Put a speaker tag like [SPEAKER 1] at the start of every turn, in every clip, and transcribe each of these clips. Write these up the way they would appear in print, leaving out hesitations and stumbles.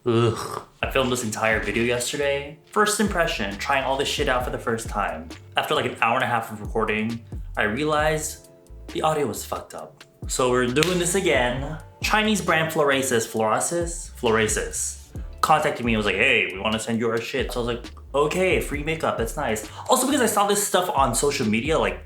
[SPEAKER 1] Ugh. I filmed this entire video yesterday. First impression, trying all this shit out for the first time. After like an hour and a half of recording, I realized the audio was fucked up. So we're doing this again. Chinese brand Florasis contacted me and was like, hey, we want to send you our shit. So I was like, okay, free makeup, that's nice. Also because I saw this stuff on social media like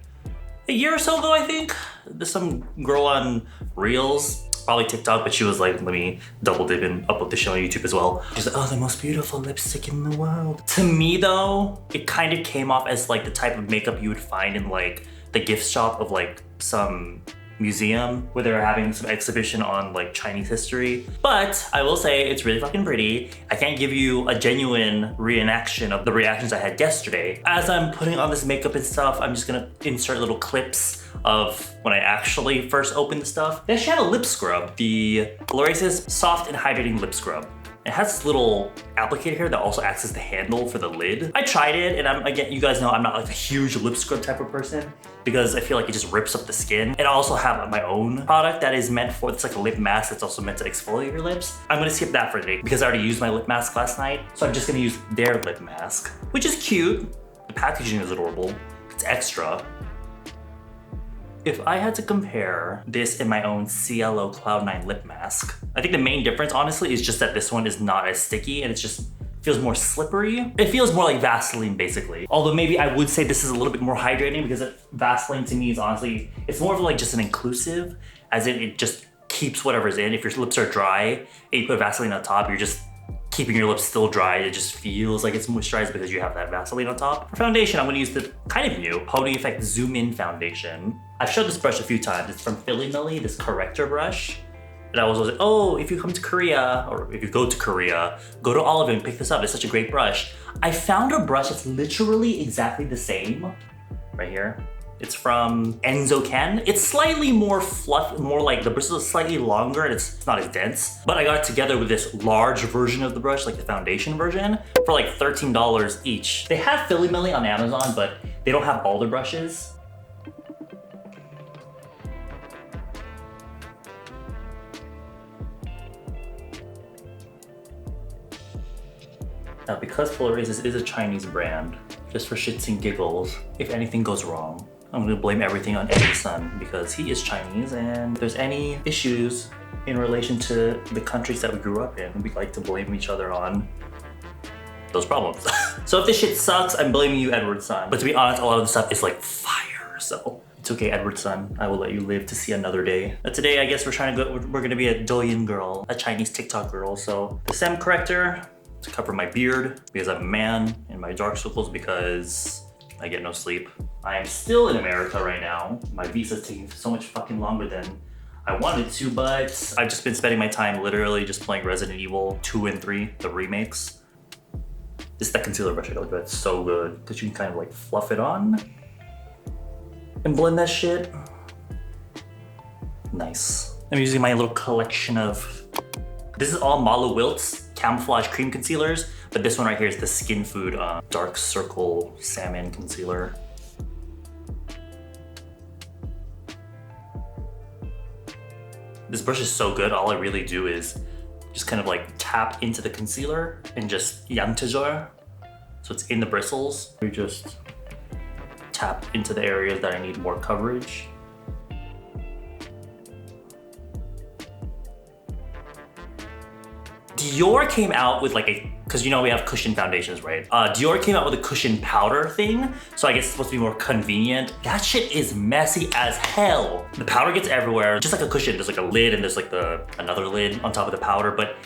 [SPEAKER 1] a year or so ago, I think. There's some girl on Reels, probably TikTok, but she was like, let me double dip and upload this shit on YouTube as well. She's like, oh, the most beautiful lipstick in the world. To me though, it kind of came off as like the type of makeup you would find in like the gift shop of like some museum where they're having some exhibition on like Chinese history. But I will say it's really fucking pretty. I can't give you a genuine reenaction of the reactions I had yesterday. As I'm putting on this makeup and stuff, I'm just gonna insert little clips of when I actually first opened the stuff. They actually have a lip scrub, the Florasis Soft and Hydrating Lip Scrub. It has this little applicator here that also acts as the handle for the lid. I tried it, and again, you guys know I'm not like a huge lip scrub type of person because I feel like it just rips up the skin. And I also have my own product that is meant for, it's like a lip mask that's also meant to exfoliate your lips. I'm gonna skip that for today because I already used my lip mask last night. So I'm just gonna use their lip mask, which is cute. The packaging is adorable. It's extra. If I had to compare this and my own CLO Cloud9 lip mask, I think the main difference, honestly, is just that this one is not as sticky and it just feels more slippery. It feels more like Vaseline, basically. Although maybe I would say this is a little bit more hydrating because Vaseline to me is honestly, it's more of like just an inclusive, as in it just keeps whatever's in. If your lips are dry and you put Vaseline on top, you're just keeping your lips still dry. It just feels like it's moisturized because you have that Vaseline on top. For foundation, I'm gonna use the kind of new Holding Effect Zoom In Foundation. I've showed this brush a few times. It's from Philly Millie, this corrector brush. And I was like, oh, if you come to Korea, or if you go to Korea, go to Olive and pick this up. It's such a great brush. I found a brush that's literally exactly the same, right here. It's from Enzo Ken. It's slightly more fluff, more like the bristles are slightly longer and it's not as dense. But I got it together with this large version of the brush, like the foundation version, for like $13 each. They have Philly Millie on Amazon, but they don't have all the brushes. Now, because Florasis is a Chinese brand, just for shits and giggles, if anything goes wrong, I'm gonna blame everything on Eddie's son because he is Chinese, and if there's any issues in relation to the countries that we grew up in, we like to blame each other on those problems. So if this shit sucks, I'm blaming you, Edward's son. But to be honest, a lot of the stuff is like fire, so it's okay, Edward's son. I will let you live to see another day. But today, I guess we're gonna be a Douyin girl, a Chinese TikTok girl. So the Saem corrector to cover my beard because I'm a man, and my dark circles because I get no sleep. I am still in America right now. My visa's taking so much fucking longer than I wanted to, but I've just been spending my time literally just playing Resident Evil 2 and 3, the remakes. This is that concealer brush I got, it's so good because you can kind of like fluff it on and blend that shit. Nice. I'm using my little collection of, this is all Malu Wilz Camouflage cream concealers, but this one right here is the Skinfood Dark Circle Salmon concealer. This brush is so good. All I really do is just kind of like tap into the concealer and just yamtejor. So it's in the bristles. We just tap into the areas that I need more coverage. Dior came out with like because you know we have cushion foundations, right? Dior came out with a cushion powder thing, so I guess it's supposed to be more convenient. That shit is messy as hell. The powder gets everywhere, just like a cushion. There's like a lid and there's like another lid on top of the powder, but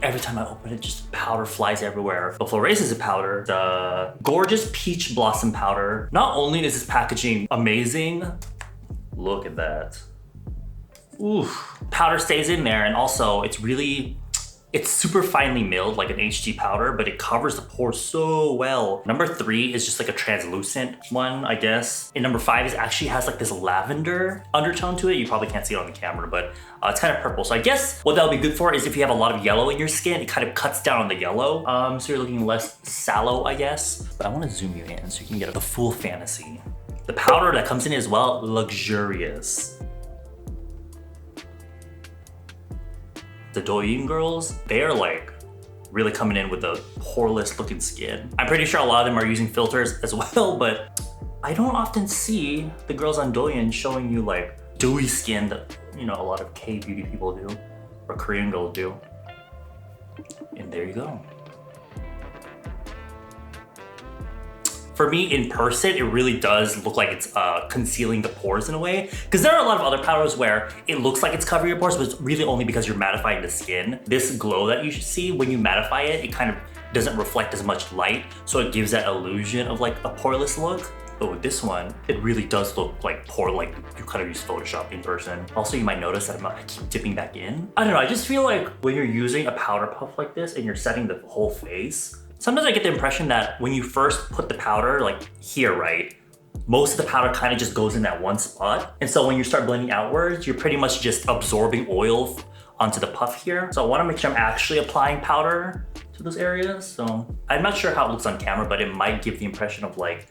[SPEAKER 1] every time I open it, just powder flies everywhere. But Florasis powder, the gorgeous peach blossom powder. Not only is this packaging amazing, look at that. Oof. Powder stays in there, and also it's super finely milled, like an HG powder, but it covers the pores so well. Number 3 is just like a translucent one, I guess. And number 5 actually has like this lavender undertone to it. You probably can't see it on the camera, but it's kind of purple. So I guess what that'll be good for is if you have a lot of yellow in your skin, it kind of cuts down on the yellow. So you're looking less sallow, I guess. But I wanna zoom you in so you can get the full fantasy. The powder that comes in as well, luxurious. The Douyin girls, they are like really coming in with the poreless looking skin. I'm pretty sure a lot of them are using filters as well, but I don't often see the girls on Douyin showing you like dewy skin that, you know, a lot of K-beauty people do, or Korean girls do. And there you go. For me, in person, it really does look like it's concealing the pores in a way. Because there are a lot of other powders where it looks like it's covering your pores, but it's really only because you're mattifying the skin. This glow that you should see, when you mattify it, it kind of doesn't reflect as much light, so it gives that illusion of like a poreless look. But with this one, it really does look like pore, like you kind of use Photoshop in person. Also, you might notice that I keep dipping back in. I don't know, I just feel like when you're using a powder puff like this and you're setting the whole face, sometimes I get the impression that when you first put the powder, like here, right? Most of the powder kind of just goes in that one spot. And so when you start blending outwards, you're pretty much just absorbing oil onto the puff here. So I want to make sure I'm actually applying powder to those areas. So I'm not sure how it looks on camera, but it might give the impression of like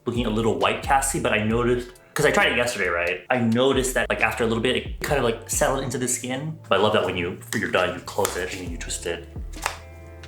[SPEAKER 1] looking a little white casty, but I noticed, because I tried it yesterday, right? I noticed that like after a little bit, it kind of like settled into the skin. But I love that when you're done, you close it and then you twist it.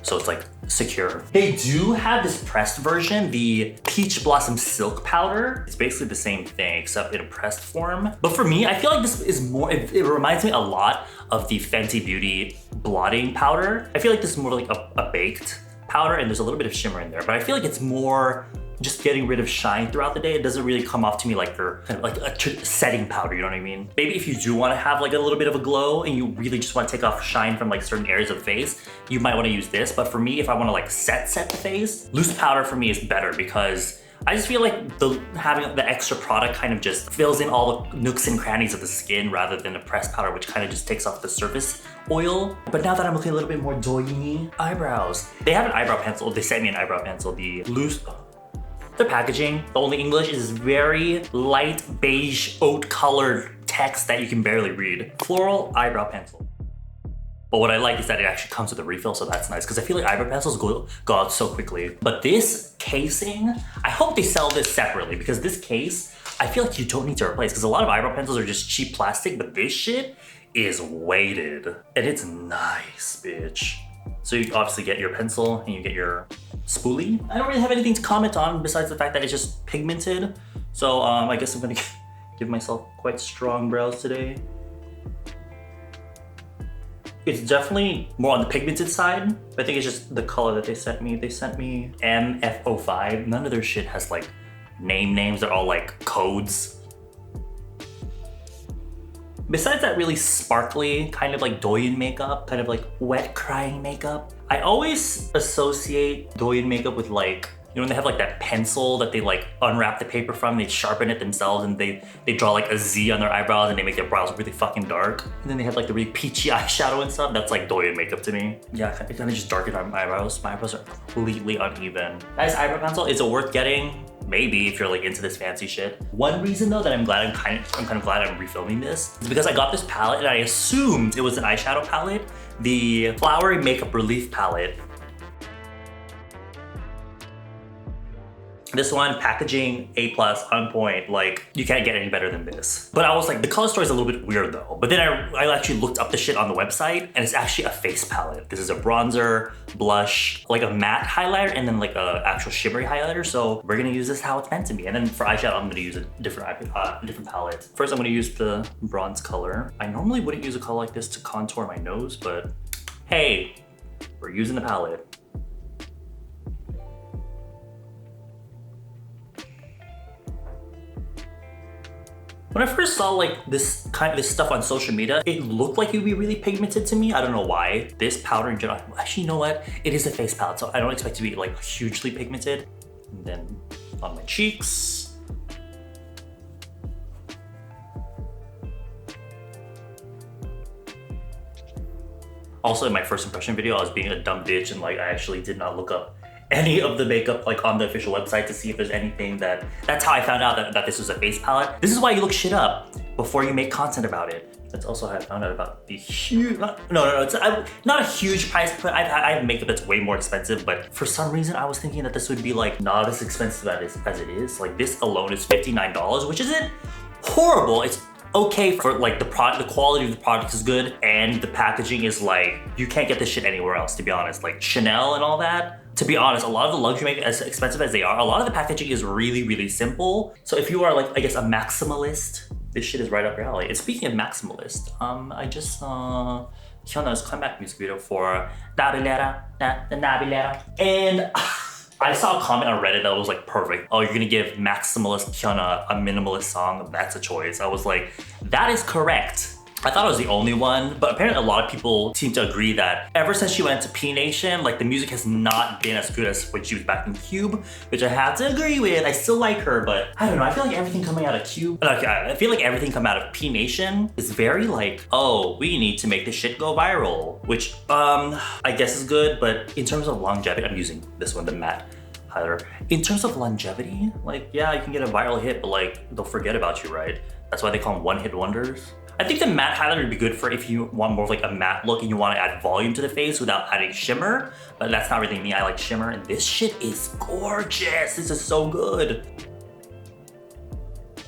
[SPEAKER 1] So it's like secure. They do have this pressed version, the Peach Blossom Silk Powder. It's basically the same thing, except in a pressed form. But for me, I feel like this is more, it reminds me a lot of the Fenty Beauty blotting powder. I feel like this is more like a baked powder, and there's a little bit of shimmer in there, but I feel like it's more just getting rid of shine throughout the day. It doesn't really come off to me like kind of like a setting powder, you know what I mean? Maybe if you do want to have like a little bit of a glow and you really just want to take off shine from like certain areas of the face, you might want to use this. But for me, if I want to like set the face, loose powder for me is better, because I just feel like having the extra product kind of just fills in all the nooks and crannies of the skin, rather than a pressed powder, which kind of just takes off the surface oil. But now that I'm looking a little bit more doyini eyebrows, they have an eyebrow pencil. They sent me an eyebrow pencil, the loose. The packaging, the only English, is very light beige oat colored text that you can barely read. Floral eyebrow pencil. But what I like is that it actually comes with a refill, so that's nice, because I feel like eyebrow pencils go out so quickly. But this casing, I hope they sell this separately, because this case, I feel like you don't need to replace, because a lot of eyebrow pencils are just cheap plastic, but this shit is weighted. And it's nice, bitch. So you obviously get your pencil and you get your spoolie. I don't really have anything to comment on besides the fact that it's just pigmented. So I guess I'm gonna give myself quite strong brows today. It's definitely more on the pigmented side. I think it's just the color that they sent me. They sent me MF05. None of their shit has like names. They're all like codes. Besides that really sparkly, kind of like Douyin makeup, kind of like wet crying makeup, I always associate Douyin makeup with like, you know, when they have like that pencil that they like unwrap the paper from, they sharpen it themselves and they draw like a Z on their eyebrows and they make their brows really fucking dark. And then they have like the really peachy eyeshadow and stuff. That's like Douyin makeup to me. Yeah, it kind of just darkened my eyebrows. My eyebrows are completely uneven. Nice eyebrow pencil. Is it worth getting? Maybe, if you're like into this fancy shit. One reason though that I'm kind of glad I'm refilming this is because I got this palette and I assumed it was an eyeshadow palette, the Flowery Makeup Relief palette. This one, packaging A+, on point, like you can't get any better than this. But I was like, the color story is a little bit weird though. But then I actually looked up the shit on the website and it's actually a face palette. This is a bronzer, blush, like a matte highlighter, and then like a actual shimmery highlighter. So we're gonna use this how it's meant to be. And then for eyeshadow, I'm gonna use a different palette. First, I'm gonna use the bronze color. I normally wouldn't use a color like this to contour my nose, but hey, we're using the palette. When I first saw like this stuff on social media, it looked like it would be really pigmented to me. I don't know why. This powder in general, actually, you know what? It is a face palette, so I don't expect it to be like hugely pigmented. And then on my cheeks. Also, in my first impression video, I was being a dumb bitch and like I actually did not look up any of the makeup like on the official website to see if there's anything that's how I found out that this was a face palette. This is why you look shit up before you make content about it. That's also how I found out about the huge, it's not a huge price, but I have makeup that's way more expensive, but for some reason I was thinking that this would be like not as expensive as it is. Like this alone is $59, which isn't horrible. It's okay for like the product. The quality of the product is good, and the packaging is like, you can't get this shit anywhere else, to be honest. Like Chanel and all that. To be honest, a lot of the luxury makeup, as expensive as they are, a lot of the packaging is really, really simple. So if you are like, I guess, a maximalist, this shit is right up your alley. And speaking of maximalist, I just saw Hyona's comeback music video for Nabilera, and I saw a comment on Reddit that was like, perfect. Oh, you're gonna give maximalist Hyuna a minimalist song? That's a choice. I was like, that is correct. I thought I was the only one, but apparently a lot of people seem to agree that ever since she went to P Nation, like the music has not been as good as when she was back in Cube, which I have to agree with. I still like her, but I don't know. I feel like everything coming out of Cube, I feel like everything coming out of P Nation is very like, oh, we need to make this shit go viral, which I guess is good, but in terms of longevity, I'm using this one, the matte highlighter. In terms of longevity, like, yeah, you can get a viral hit, but like, they'll forget about you, right? That's why they call them one-hit wonders. I think the matte highlighter would be good for if you want more of like a matte look and you want to add volume to the face without adding shimmer, but that's not really me. I like shimmer, and this shit is gorgeous. This is so good.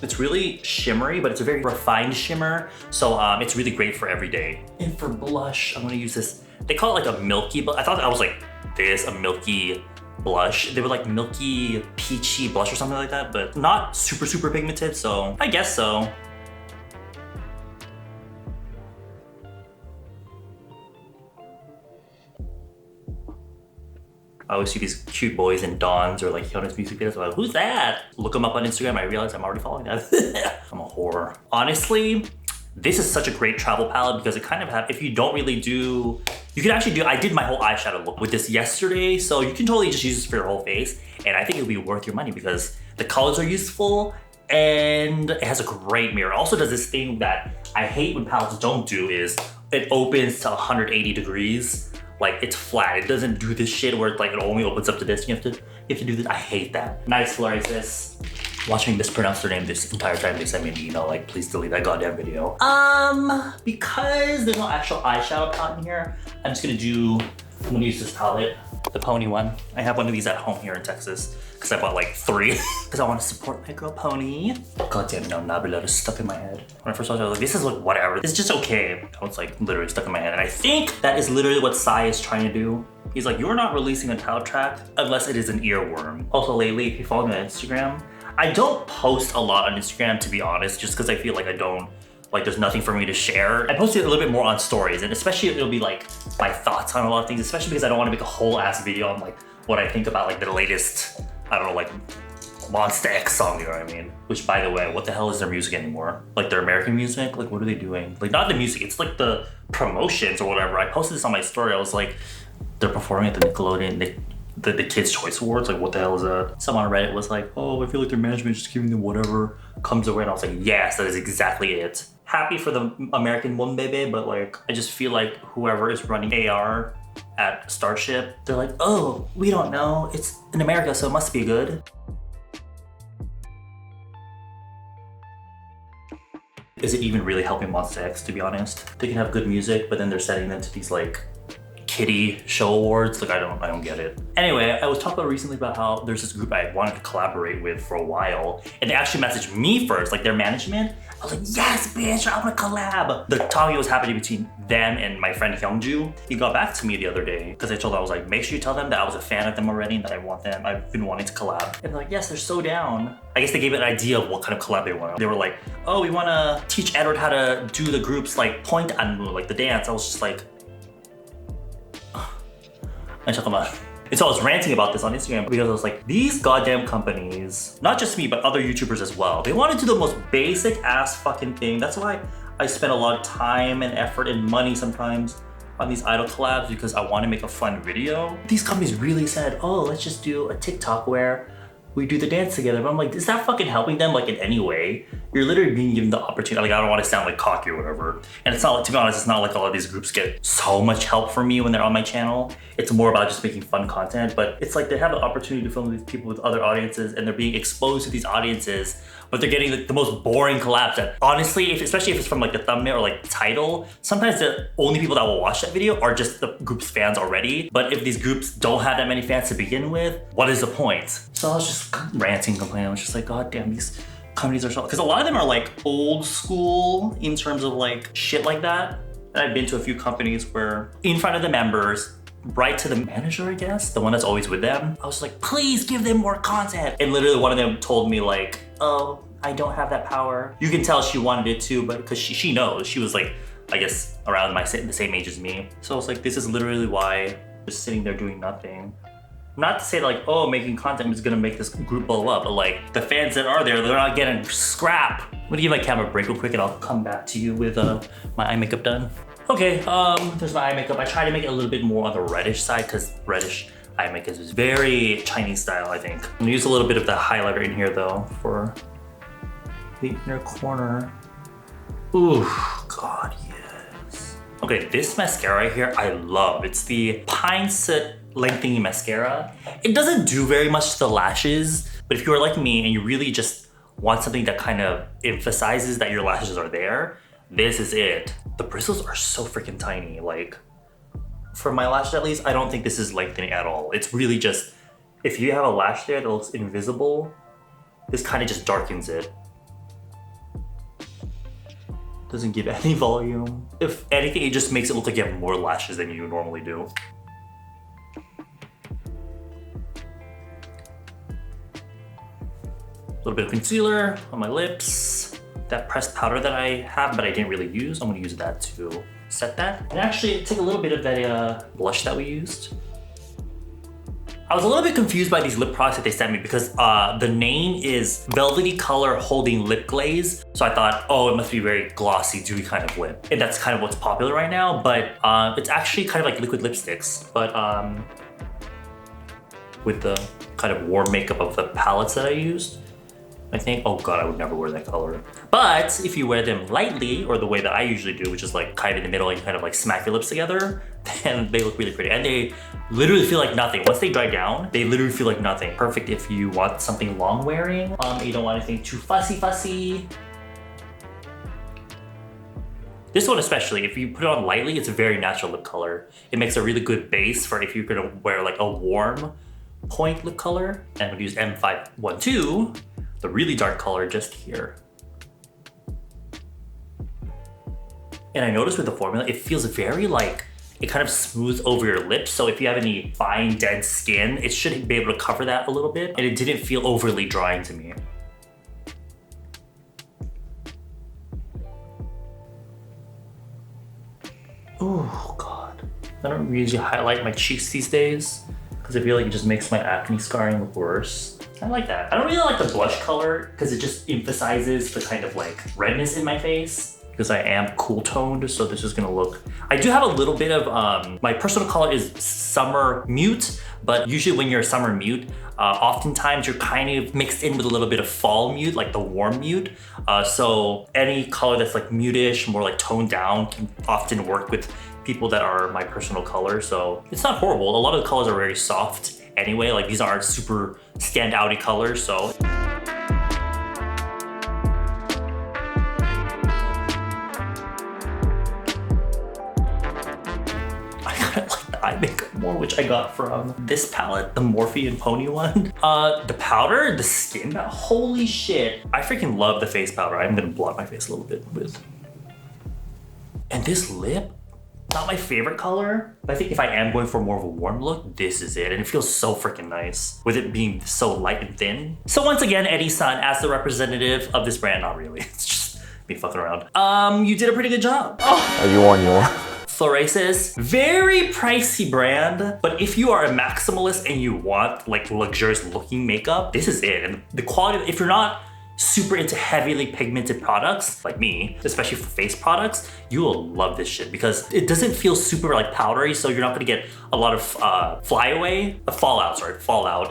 [SPEAKER 1] It's really shimmery, but it's a very refined shimmer, so it's really great for every day. And for blush, I'm gonna use this. They call it like a milky, but I thought I was like this, a milky blush. They were like milky peachy blush or something like that, but not super, super pigmented, so I guess so. I always see these cute boys in Dawn's or like Hyona's music videos. I'm like, who's that? Look them up on Instagram. I realize I'm already following that. I'm a whore. Honestly, this is such a great travel palette because it kind of have, if you don't really do, you can actually do, I did my whole eyeshadow look with this yesterday, so you can totally just use this for your whole face. And I think it'll be worth your money because the colors are useful and it has a great mirror. It also does this thing that I hate when palettes don't do, is it opens to 180 degrees. Like it's flat. It doesn't do this shit where it's like it only opens up to this. You have to do this. I hate that. Nice Florasis. Watching me mispronounce their name this entire time. They sent me an email like, please delete that goddamn video. Because there's no actual eyeshadow palette in here, I'm gonna use this palette, the pony one. I have one of these at home here in Texas because I bought like 3 because I want to support my girl Pony. God damn, no, Nabila is stuck in my head. When I first watched it, I was like, this is like whatever. It's just okay. Now it's like literally stuck in my head. And I think that is literally what Psy is trying to do. He's like, you're not releasing a title track unless it is an earworm. Also lately, if you follow me on Instagram, I don't post a lot on Instagram, to be honest, just because I feel like there's nothing for me to share. I post it a little bit more on stories, and especially it'll be like my thoughts on a lot of things, especially because I don't want to make a whole ass video on like what I think about like the latest, I don't know, like Monsta X song, you know what I mean? Which, by the way, what the hell is their music anymore? Like their American music? Like what are they doing? Like not the music, it's like the promotions or whatever. I posted this on my story. I was like, they're performing at the Nickelodeon, the Kids' Choice Awards. Like what the hell is that? Someone on Reddit was like, oh, I feel like their management is just giving them whatever comes away. And I was like, yes, that is exactly it. Happy for the American one, baby, but like, I just feel like whoever is running AR at Starship, they're like, oh, we don't know. It's in America, so it must be good. Is it even really helping Monsta X, to be honest? They can have good music, but then they're setting them to these like kiddie show awards. Like I don't get it. Anyway, I was talking about recently about how there's this group I wanted to collaborate with for a while, and they actually messaged me first, like their management. I was like, yes, bitch, I want to collab. The talking was happening between them and my friend Hyungju. He got back to me the other day because I told him, I was like, make sure you tell them that I was a fan of them already and that I want them. I've been wanting to collab. And they're like, yes, they're so down. I guess they gave an idea of what kind of collab they wanted. They were like, oh, we want to teach Edward how to do the group's like point anmu, like the dance. I was just like, and so I was ranting about this on Instagram because I was like, these goddamn companies, not just me, but other YouTubers as well, they want to do the most basic ass fucking thing. That's why I spend a lot of time and effort and money sometimes on these idol collabs, because I want to make a fun video. These companies really said, oh, let's just do a TikTok where we do the dance together. But I'm like, is that fucking helping them like in any way? You're literally being given the opportunity. Like I don't want to sound like cocky or whatever. And it's not like, to be honest, it's not like a lot of these groups get so much help from me when they're on my channel. It's more about just making fun content, but it's like they have the opportunity to film these people with other audiences and they're being exposed to these audiences, but they're getting the most boring collabs that honestly, especially if it's from like the thumbnail or like title, sometimes the only people that will watch that video are just the group's fans already. But if these groups don't have that many fans to begin with, what is the point? So I was just ranting, complaining. I was just like, God damn, these companies are so, because a lot of them are like old school in terms of like shit like that. And I've been to a few companies where in front of the members, right to the manager, I guess, the one that's always with them, I was like, please give them more content. And literally one of them told me like, oh, I don't have that power. You can tell she wanted it too, but because she knows, she was like, I guess around the same age as me. So I was like, this is literally why I'm just sitting there doing nothing. Not to say like, oh, making content is gonna make this group blow up, but like the fans that are there, they're not getting scrap. I'm gonna give my camera a break real quick and I'll come back to you with my eye makeup done. Okay, there's my eye makeup. I try to make it a little bit more on the reddish side because reddish eye makeup is very Chinese style, I think. I'm gonna use a little bit of the highlighter in here though for the inner corner. Ooh, God, yes. Okay, this mascara right here, I love. It's the Pine Soot Lengthening Mascara. It doesn't do very much to the lashes, but if you're like me and you really just want something that kind of emphasizes that your lashes are there, this is it. The bristles are so freaking tiny. Like, for my lashes at least, I don't think this is lengthening at all. It's really just, if you have a lash there that looks invisible, this kind of just darkens it. Doesn't give any volume. If anything, it just makes it look like you have more lashes than you normally do. A little bit of concealer on my lips. That pressed powder that I have, but I didn't really use, I'm gonna use that to set that. And actually take a little bit of that blush that we used. I was a little bit confused by these lip products that they sent me because the name is Velvety Color Holding Lip Glaze. So I thought, oh, it must be very glossy, dewy kind of lip. And that's kind of what's popular right now, but it's actually kind of like liquid lipsticks, but with the kind of warm makeup of the palettes that I used. I think, oh God, I would never wear that color. But if you wear them lightly, or the way that I usually do, which is like kind of in the middle and you kind of like smack your lips together, then they look really pretty. And they literally feel like nothing. Once they dry down, they literally feel like nothing. Perfect if you want something long wearing. You don't want anything too fussy. This one especially, if you put it on lightly, it's a very natural lip color. It makes a really good base for if you're gonna wear like a warm point lip color. And I'm gonna use M512. The really dark color just here. And I noticed with the formula, it feels very like, it kind of smooths over your lips. So if you have any fine, dead skin, it should be able to cover that a little bit. And it didn't feel overly drying to me. Oh God. I don't usually highlight my cheeks these days because I feel like it just makes my acne scarring look worse. I like that. I don't really like the blush color because it just emphasizes the kind of like redness in my face because I am cool toned, so this is gonna look... I do have a little bit of, my personal color is Summer Mute, but usually when you're a Summer Mute, oftentimes you're kind of mixed in with a little bit of Fall Mute, like the warm mute. So any color that's like mute-ish, more like toned down, can often work with people that are my personal color, so it's not horrible. A lot of the colors are very soft anyway, like these aren't super stand-outy colors, so. I kind of like the eye makeup more, which I got from this palette, the Morphe and Pony one. The powder, the skin, holy shit. I freaking love the face powder. I'm gonna blot my face a little bit with. And this lip, not my favorite color, but I think if I am going for more of a warm look, this is it. And it feels so freaking nice with it being so light and thin. So once again, Eddie-san as the representative of this brand, not really, it's just me fucking around. You did a pretty good job.
[SPEAKER 2] Oh, you won.
[SPEAKER 1] Florasis, very pricey brand, but if you are a maximalist and you want like luxurious looking makeup, this is it. And the quality, if you're not super into heavily pigmented products like me, especially for face products, you will love this shit because it doesn't feel super like powdery, so you're not gonna get a lot of fallout.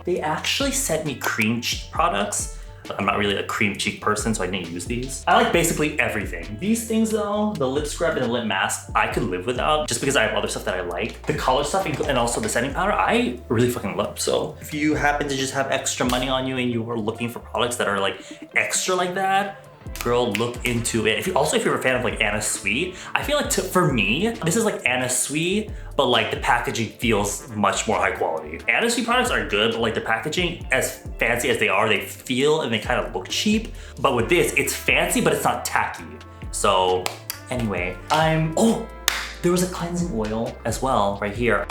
[SPEAKER 1] They actually sent me cream cheek products. I'm not really a cream cheek person, so I didn't use these. I like basically everything. These things though, the lip scrub and the lip mask, I could live without just because I have other stuff that I like. The color stuff and also the setting powder, I really fucking love. So if you happen to just have extra money on you and you are looking for products that are like extra like that, girl, look into it. Also, if you're a fan of like Anna Sui, I feel like for me, this is like Anna Sui, but like the packaging feels much more high quality. Anna Sui products are good, but like the packaging, as fancy as they are, they feel and they kind of look cheap. But with this, it's fancy, but it's not tacky. So anyway, oh, there was a cleansing oil as well right here.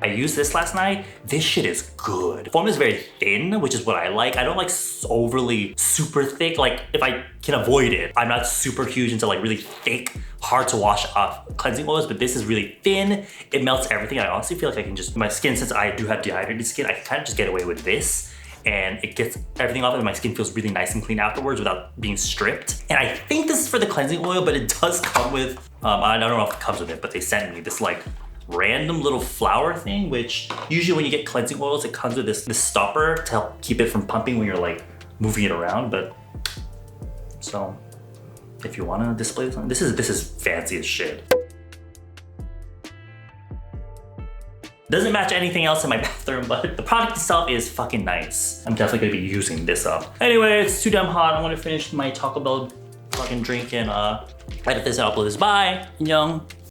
[SPEAKER 1] I used this last night. This shit is good. Form is very thin, which is what I like. I don't like overly super thick. Like if I can avoid it, I'm not super huge into like really thick, hard to wash off cleansing oils, but this is really thin. It melts everything. I honestly feel like I can just, my skin, since I do have dehydrated skin, I can kind of just get away with this. And it gets everything off and my skin feels really nice and clean afterwards without being stripped. And I think this is for the cleansing oil, but it does come with, I don't know if it comes with it, but they sent me this like random little flower thing, which usually when you get cleansing oils, it comes with this stopper to help keep it from pumping when you're like moving it around. But so if you want to display this is fancy as shit. Doesn't match anything else in my bathroom, but the product itself is fucking nice. I'm definitely gonna be using this up. Anyway, it's too damn hot. I want to finish my Taco Bell fucking drink and edit this and upload this. Bye, young.